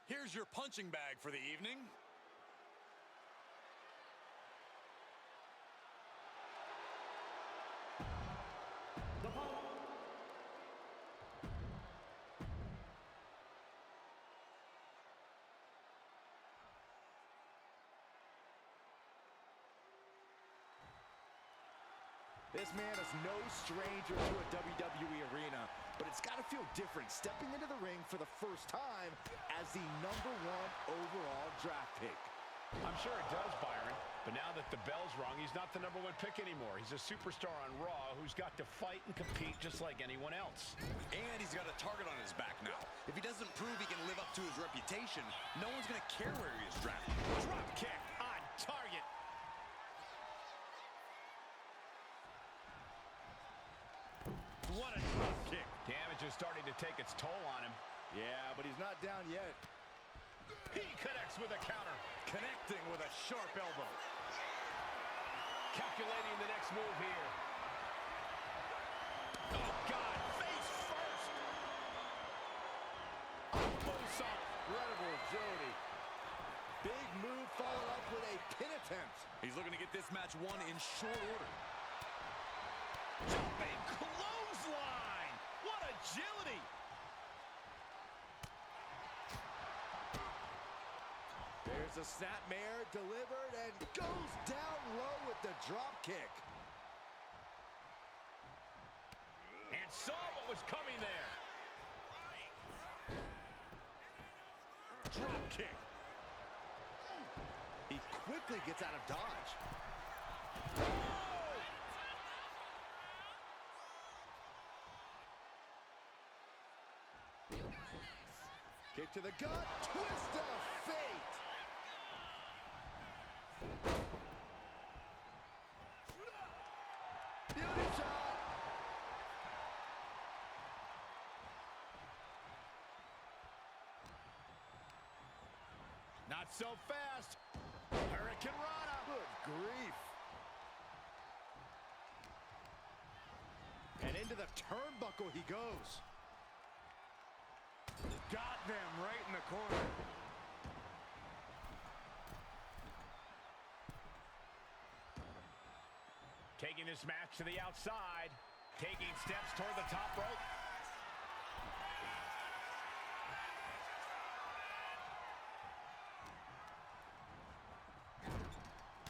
Here's your punching bag for the evening. This man is no stranger to a WWE arena, but it's got to feel different stepping into the ring for the first time as the #1 overall draft pick. I'm sure it does, Byron, but now that the bell's rung, he's not the #1 pick anymore. He's a superstar on Raw who's got to fight and compete just like anyone else. And he's got a target on his back now. If he doesn't prove he can live up to his reputation, no one's going to care where he is drafted. Drop kick on target. What a drop kick. Damage is starting to take its toll on him. Yeah, but he's not down yet. He connects with a counter. Connecting with a sharp elbow. Calculating the next move here. Oh, God, face first. Bonesaw. Incredible agility. Big move followed up with a pin attempt. He's looking to get this match won in short order. Jumping clothesline. What agility. There's a snapmare delivered and goes down low with the drop kick. And saw what was coming there. Drop kick. He quickly gets out of dodge. Kick to the gut, twist of fate. Beauty shot. Not so fast. Hurricane Rana. Good grief. And into the turnbuckle he goes. Got them right in the corner. Taking this match to the outside. Taking steps toward the top rope.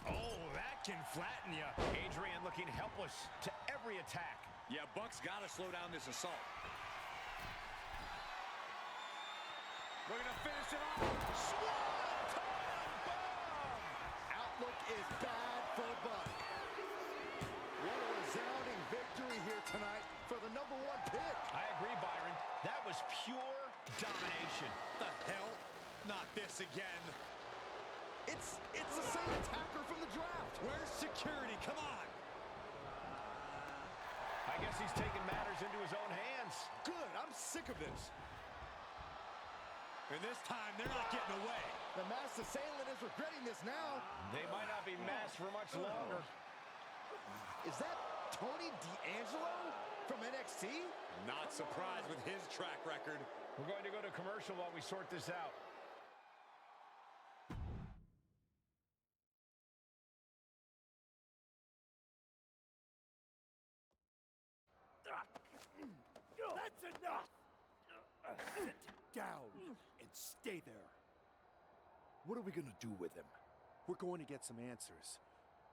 Oh, that can flatten you. Adrian looking helpless to every attack. Yeah, Buck's got to slow down this assault. Looking to finish it off. Swanton bomb! Outlook is bad for Buck. What a resounding victory here tonight for the #1 pick. I agree, Byron. That was pure domination. The hell? Not this again. It's the same attacker from the draft. Where's security? Come on. I guess he's taking matters into his own hands. Good, I'm sick of this. And this time, they're not getting away. The masked assailant is regretting this now. They might not be masked for much longer. Is that Tony D'Angelo from NXT? Not surprised with his track record. We're going to go to commercial while we sort this out. That's enough! Sit down and stay there. What are we gonna do with him? We're going to get some answers,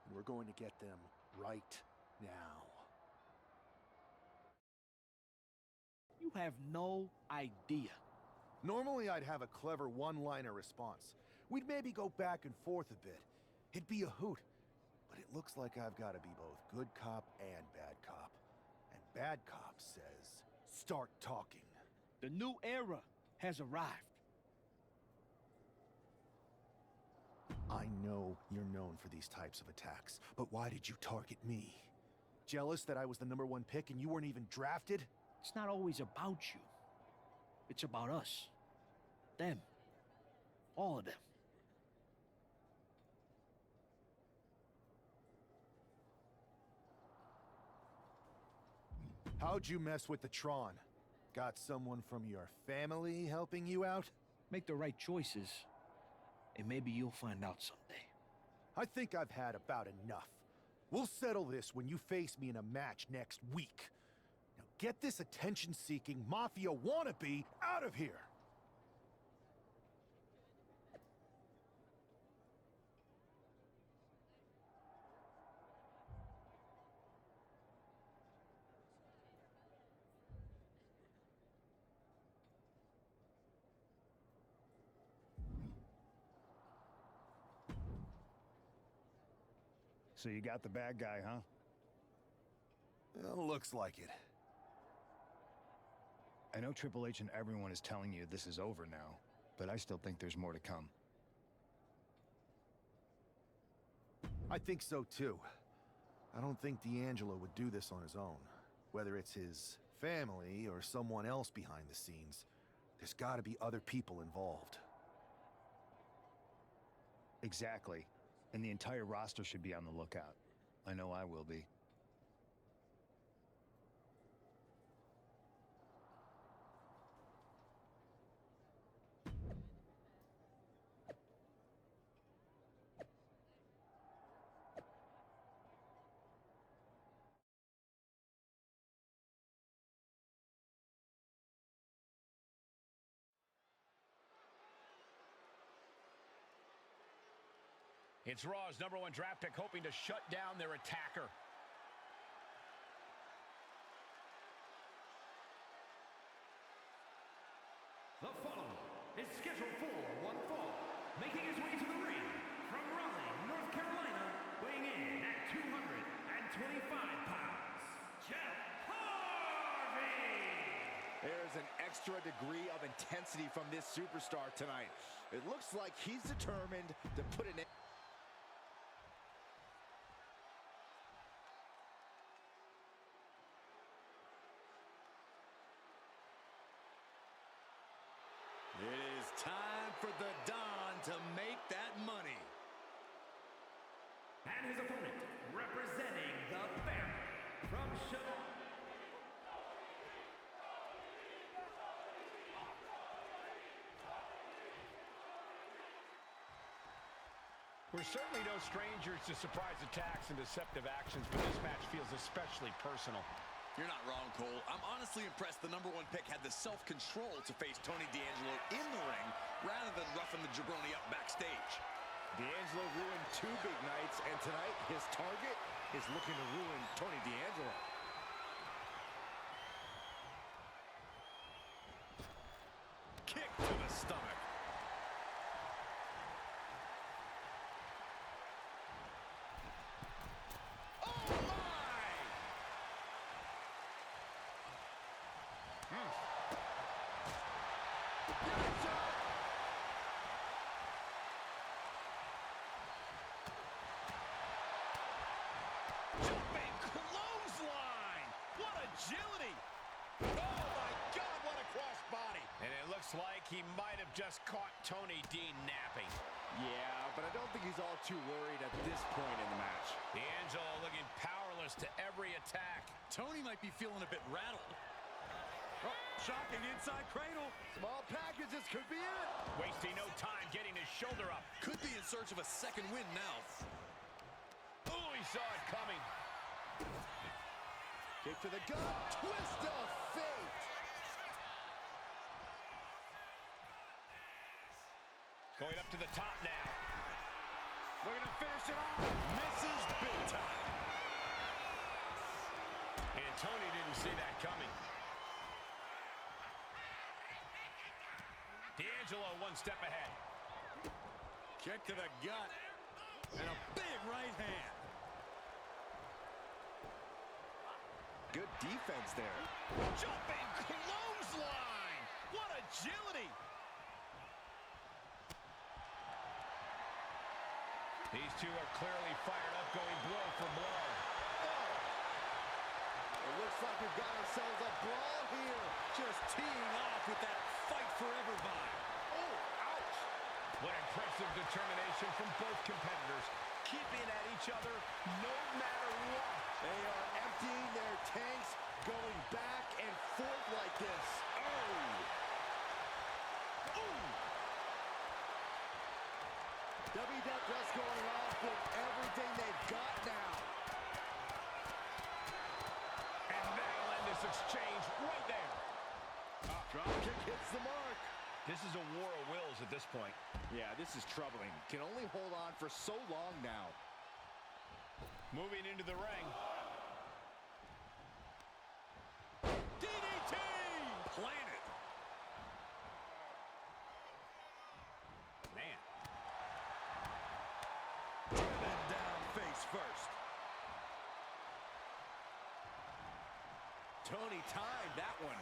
and we're going to get them right now. You have no idea. Normally, I'd have a clever one-liner response. We'd maybe go back and forth a bit. It'd be a hoot. But it looks like I've got to be both good cop and bad cop. And bad cop says, start talking. The new era has arrived. I know you're known for these types of attacks, but why did you target me? Jealous that I was the #1 pick and you weren't even drafted? It's not always about you. It's about us. Them. All of them. How'd you mess with the Tron? Got someone from your family helping you out? Make the right choices, and maybe you'll find out someday. I think I've had about enough. We'll settle this when you face me in a match next week. Now get this attention-seeking mafia wannabe out of here! So you got the bad guy, huh? Well, looks like it. I know Triple H and everyone is telling you this is over now, but I still think there's more to come. I think so too. I don't think D'Angelo would do this on his own. Whether it's his family or someone else behind the scenes, there's gotta be other people involved. Exactly. And the entire roster should be on the lookout. I know I will be. It's Raw's #1 draft pick hoping to shut down their attacker. The following is scheduled for one fall, making his way to the ring from Raleigh, North Carolina, weighing in at 225 pounds, Jeff Harvey! There's an extra degree of intensity from this superstar tonight. It looks like he's determined to put an end. It is time for the Don to make that money. And his opponent, representing the family from Chicago. We're certainly no strangers to surprise attacks and deceptive actions, but this match feels especially personal. You're not wrong, Cole. I'm honestly impressed the #1 pick had the self-control to face Tony D'Angelo in the ring rather than roughing the jabroni up backstage. D'Angelo ruined 2 big nights, and tonight his target is looking to ruin Tony D'Angelo. Kick to the stomach. Oh, my! Jumping clothesline! What agility! Oh my God, what a crossbody! And it looks like he might have just caught Tony D napping. Yeah, but I don't think he's all too worried at this point in the match. D'Angelo looking powerless to every attack. Tony might be feeling a bit rattled. Oh, shocking inside cradle. Small packages could be it. Wasting no time getting his shoulder up. Could be in search of a second win now. Oh, he saw it coming. Kick to the gut. Twist of fate. Going up to the top now. Looking to finish it off. Misses big time. And Tony didn't see that coming. D'Angelo one step ahead. Kick to the gut. And a big right hand. Good defense there. Jumping clothesline. What agility. These two are clearly fired up, going blow for blow. It looks like we've got ourselves a brawl here. Just teeing off with that fight forever vibe. Oh, ouch. What impressive determination from both competitors, keeping at each other no matter what. They are emptying their tanks, going back and forth like this. Oh! Ooh! WWE just going off with everything they've got now. And that'll end this exchange right there. Drop kick hits the mark. This is a war of wills at this point. Yeah, this is troubling. Can only hold on for so long now. Moving into the ring. DDT! Planted. Man. Driven down face first. Tony timed that one.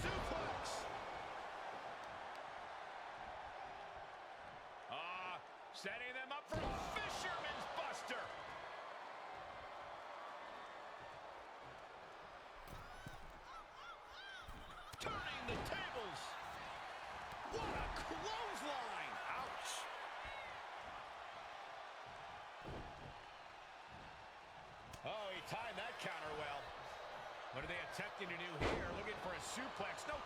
Suplex. Setting them up for a fisherman's buster. Turning the tables. What a clothesline. Ouch. Oh, he timed that counter well. What are they attempting to do here? Looking for a suplex. No.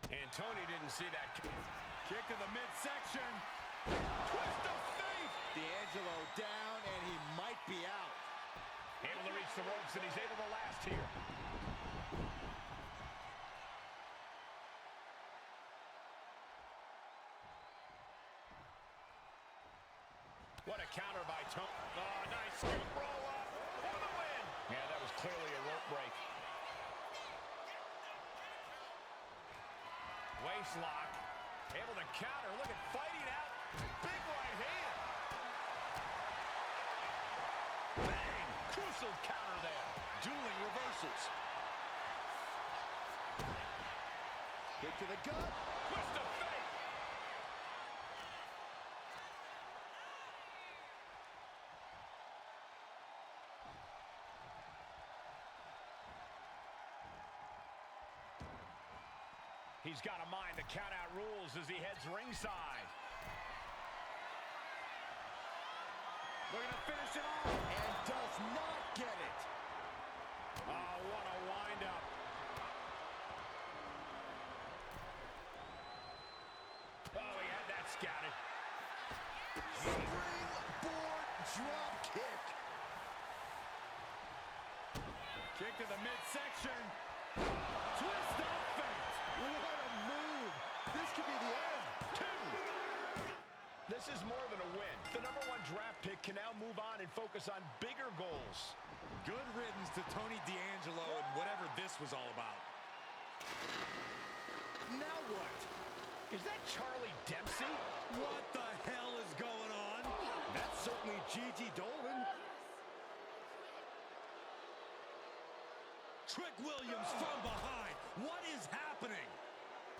And Tony didn't see that. Kick to the midsection. Twist of fate. D'Angelo down, and he might be out. Able to reach the ropes, and he's able to last here. What a counter by Tony. Oh, nice scoop roll up for the win. Yeah, that was clearly a rope break. Waist lock. Able to counter. Look at fighting out. Big right hand. Bang! Crucial counter there. Dueling reversals. Kick to the gut. Twist of fate. He's got a mind to count out rules as he heads ringside. Looking to finish it off, and does not get it. Oh, what a wind-up. Oh, he had that scouted. Springboard drop kick. Kick to the midsection. Twist of fate. What a move. This could be the end. This is more than a win. The #1 draft pick can now move on and focus on bigger goals. Good riddance to Tony D'Angelo and whatever this was all about. Now what? Is that Charlie Dempsey? What the hell is going on? That's certainly Gigi Dolan. Trick Williams from behind. What is happening?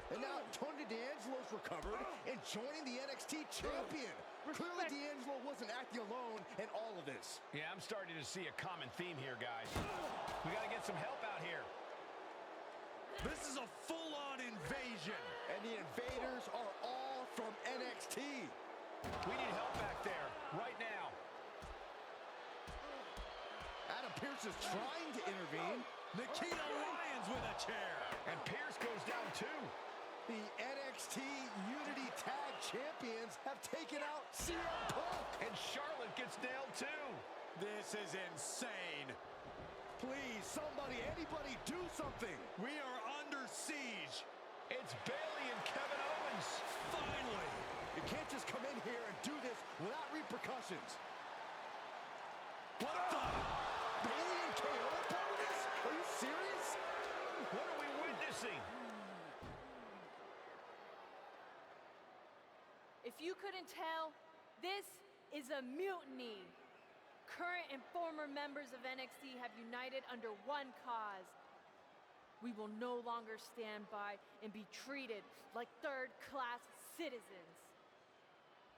And now Tony D'Angelo's recovered and joining the NXT champion. Clearly D'Angelo wasn't acting alone in all of this. Yeah, I'm starting to see a common theme here, guys. We got to get some help out here. This is a full-on invasion. And the invaders are all from NXT. We need help back there right now. Adam Pearce is trying to intervene. Nikita Lyons with a chair. And Pierce goes down too. The NXT Unity Tag Champions have taken out CM Punk. And Charlotte gets nailed too. This is insane. Please, somebody, anybody, do something. We are under siege. It's Bayley and Kevin Owens. Finally. You can't just come in here and do this without repercussions. What the? Bayley and KO are part of this? Are you serious? What are we witnessing? If you couldn't tell, this is a mutiny. Current and former members of NXT have united under one cause. We will no longer stand by and be treated like third-class citizens.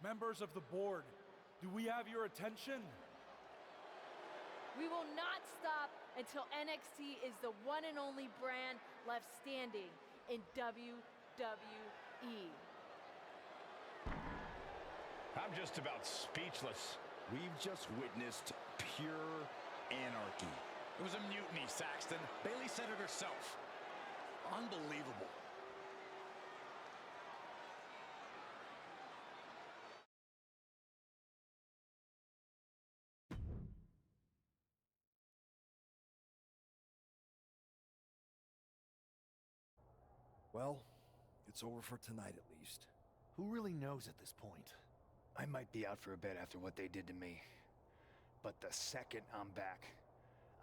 Members of the board, do we have your attention? We will not stop until NXT is the one and only brand left standing in WWE. I'm just about speechless. We've just witnessed pure anarchy. It was a mutiny, Saxton. Bayley said it herself. Unbelievable. Well, it's over for tonight at least. Who really knows at this point? I might be out for a bit after what they did to me. But the second I'm back,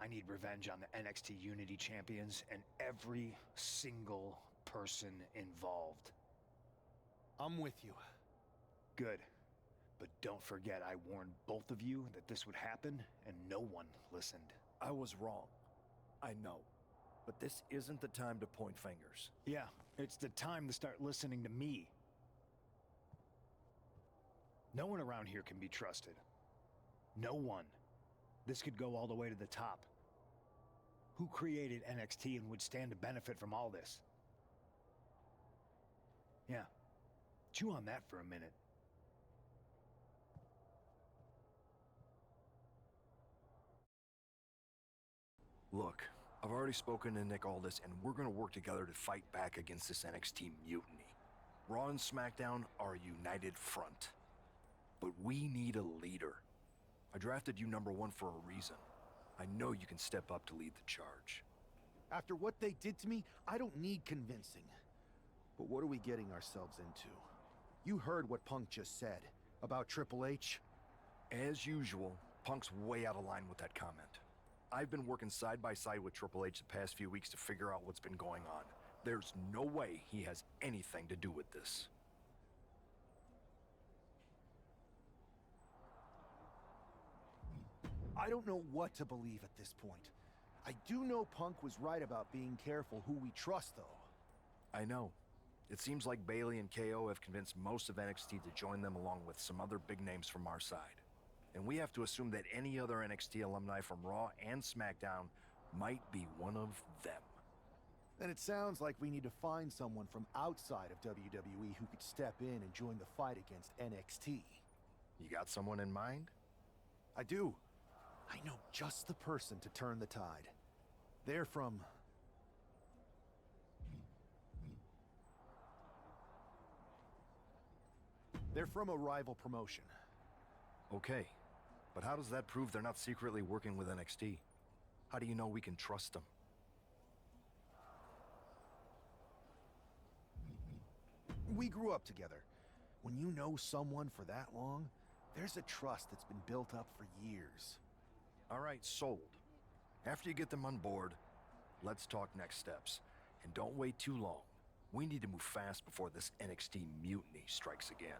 I need revenge on the NXT Unity champions and every single person involved. I'm with you. Good. But don't forget I warned both of you that this would happen, and no one listened. I was wrong. I know. But this isn't the time to point fingers. Yeah, it's the time to start listening to me. No one around here can be trusted. No one. This could go all the way to the top. Who created NXT and would stand to benefit from all this? Yeah. Chew on that for a minute. Look, I've already spoken to Nick Aldis, and we're gonna work together to fight back against this NXT mutiny. Raw and SmackDown are a united front. But we need a leader. I drafted you #1 for a reason. I know you can step up to lead the charge. After what they did to me, I don't need convincing. But what are we getting ourselves into? You heard what Punk just said about Triple H. As usual, Punk's way out of line with that comment. I've been working side by side with Triple H the past few weeks to figure out what's been going on. There's no way he has anything to do with this. I don't know what to believe at this point. I do know Punk was right about being careful who we trust, though. I know. It seems like Bayley and KO have convinced most of NXT to join them along with some other big names from our side. And we have to assume that any other NXT alumni from Raw and SmackDown might be one of them. Then it sounds like we need to find someone from outside of WWE who could step in and join the fight against NXT. You got someone in mind? I do. I know just the person to turn the tide. They're from... They're from a rival promotion. Okay, but how does that prove they're not secretly working with NXT? How do you know we can trust them? We grew up together. When you know someone for that long, there's a trust that's been built up for years. All right, sold. After you get them on board, let's talk next steps. And don't wait too long. We need to move fast before this NXT mutiny strikes again.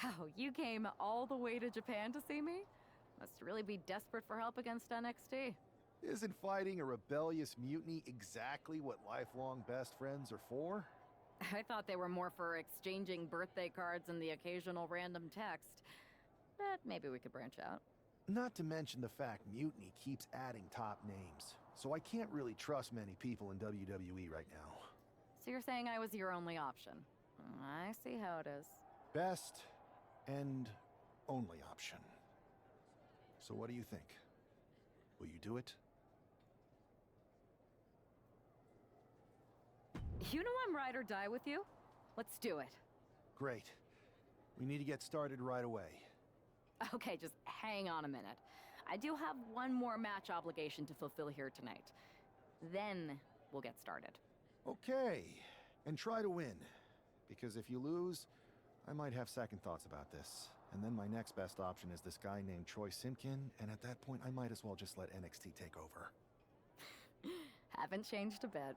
Wow, you came all the way to Japan to see me? Must really be desperate for help against NXT. Isn't fighting a rebellious mutiny exactly what lifelong best friends are for? I thought they were more for exchanging birthday cards and the occasional random text. But maybe we could branch out. Not to mention the fact Mutiny keeps adding top names, so I can't really trust many people in WWE right now. So you're saying I was your only option? I see how it is. Best and only option. So what do you think? Will you do it? You know I'm ride or die with you. Let's do it. Great. We need to get started right away. Okay, just hang on a minute. I do have one more match obligation to fulfill here tonight. Then we'll get started. Okay. And try to win. Because if you lose, I might have second thoughts about this. And then my next best option is this guy named Troy Simkin, and at that point I might as well just let NXT take over. Haven't changed a bit.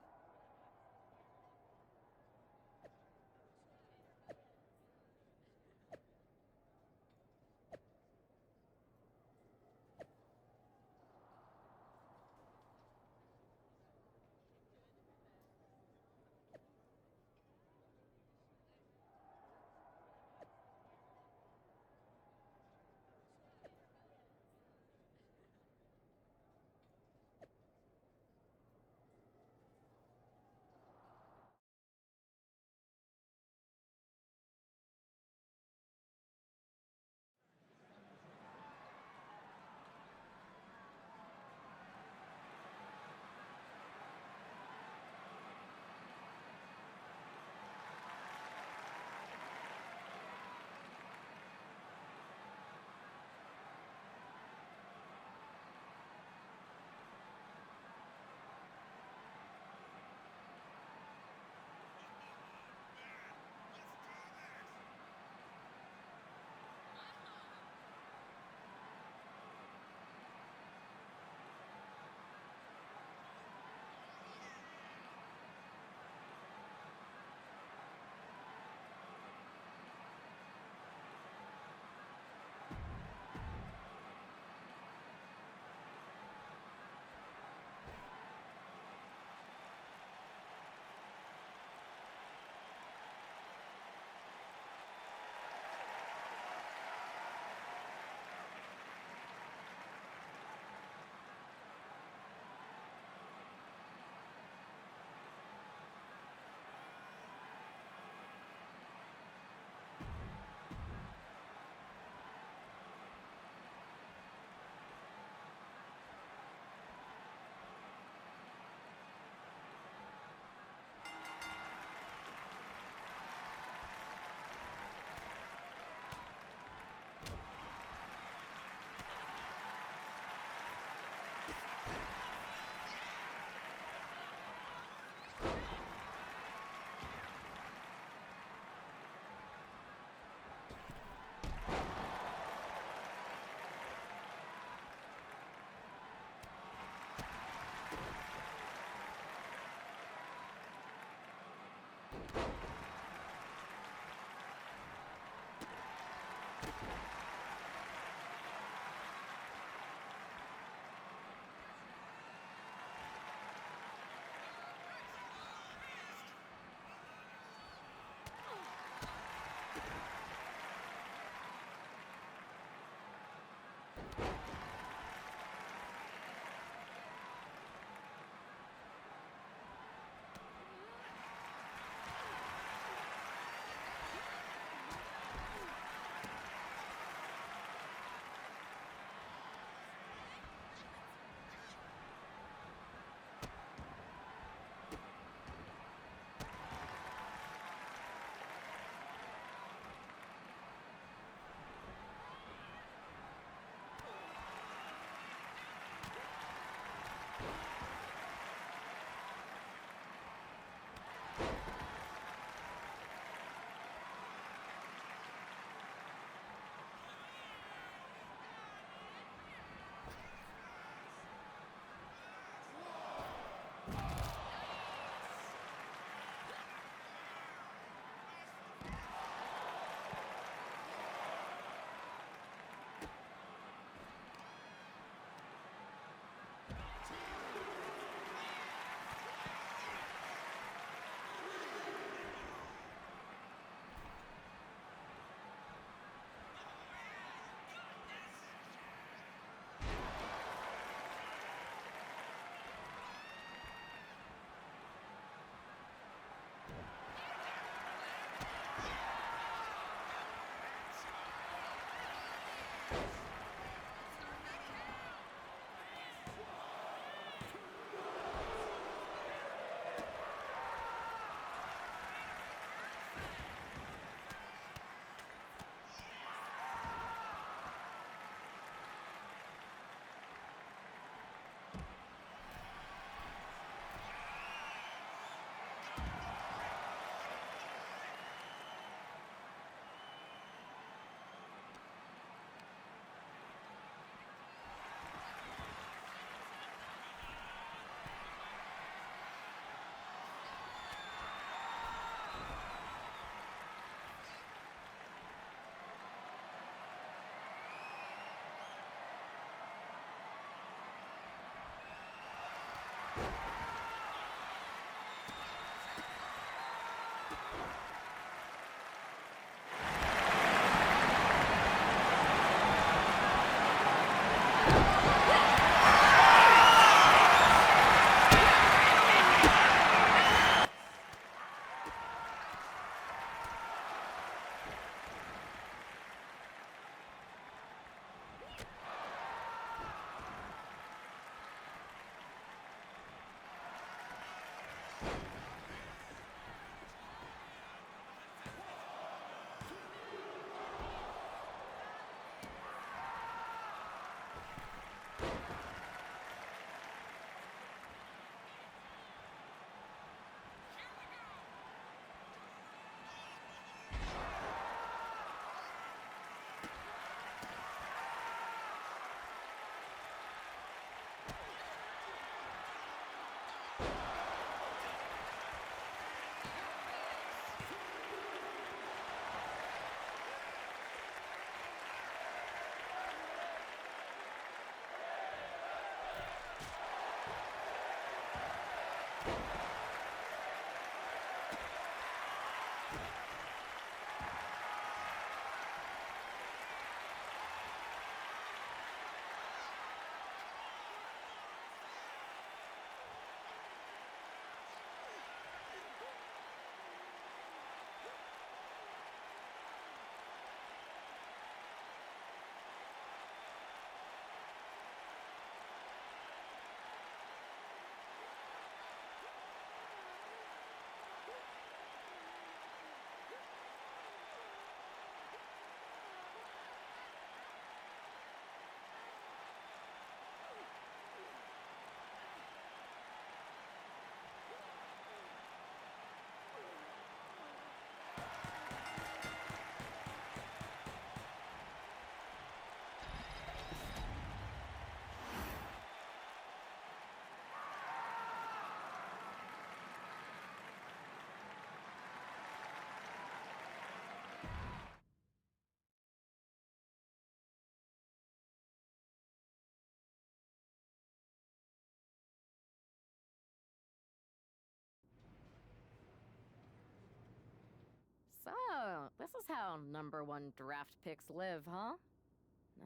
This is how #1 draft picks live, huh?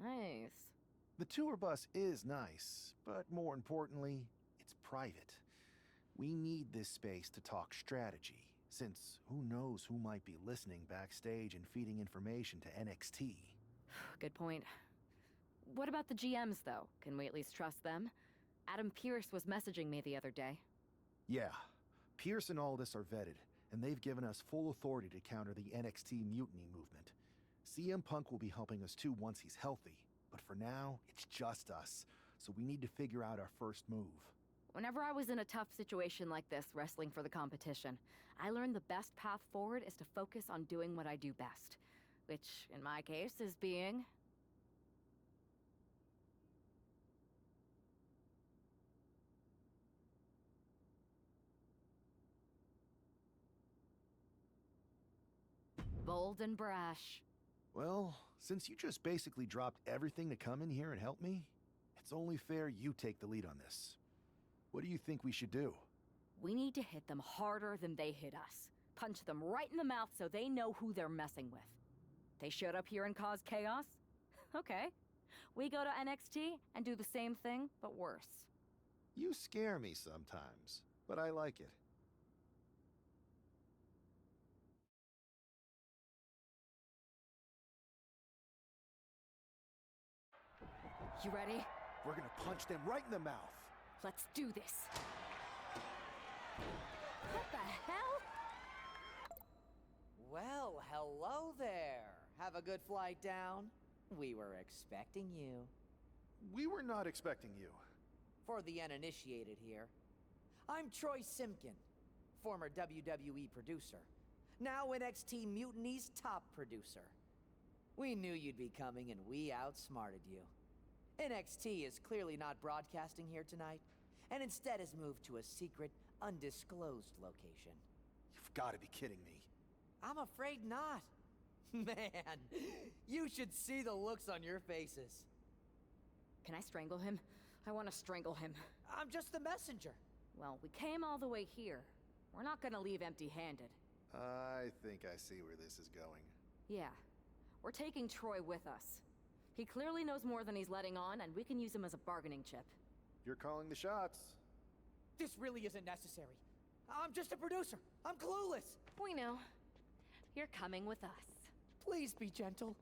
Nice. The tour bus is nice, but more importantly, it's private. We need this space to talk strategy, since who knows who might be listening backstage and feeding information to NXT. Good point. What about the GMs, though? Can we at least trust them? Adam Pearce was messaging me the other day. Yeah, Pierce and Aldis are vetted, and they've given us full authority to counter the NXT Mutiny movement. CM Punk will be helping us too once he's healthy, but for now, it's just us, so we need to figure out our first move. Whenever I was in a tough situation like this, wrestling for the competition, I learned the best path forward is to focus on doing what I do best. Which, in my case, is being... bold and brash. Well, since you just basically dropped everything to come in here and help me, it's only fair you take the lead on this. What do you think we should do? We need to hit them harder than they hit us. Punch them right in the mouth so they know who they're messing with. They showed up here and caused chaos? Okay. We go to NXT and do the same thing, but worse. You scare me sometimes, but I like it. You ready? We're gonna punch them right in the mouth. Let's do this. What the hell? Well, hello there. Have a good flight down? We were expecting you. We were not expecting you. For the uninitiated here, I'm Troy Simkin, former WWE producer, now NXT Mutiny's top producer. We knew you'd be coming and we outsmarted you. NXT is clearly not broadcasting here tonight, and instead has moved to a secret, undisclosed location. You've got to be kidding me. I'm afraid not. Man, you should see the looks on your faces. Can I strangle him? I want to strangle him. I'm just the messenger. Well, we came all the way here. We're not gonna leave empty-handed. I think I see where this is going. Yeah. We're taking Troy with us. He clearly knows more than he's letting on, and we can use him as a bargaining chip. You're calling the shots. This really isn't necessary. I'm just a producer. I'm clueless. We know. You're coming with us. Please be gentle.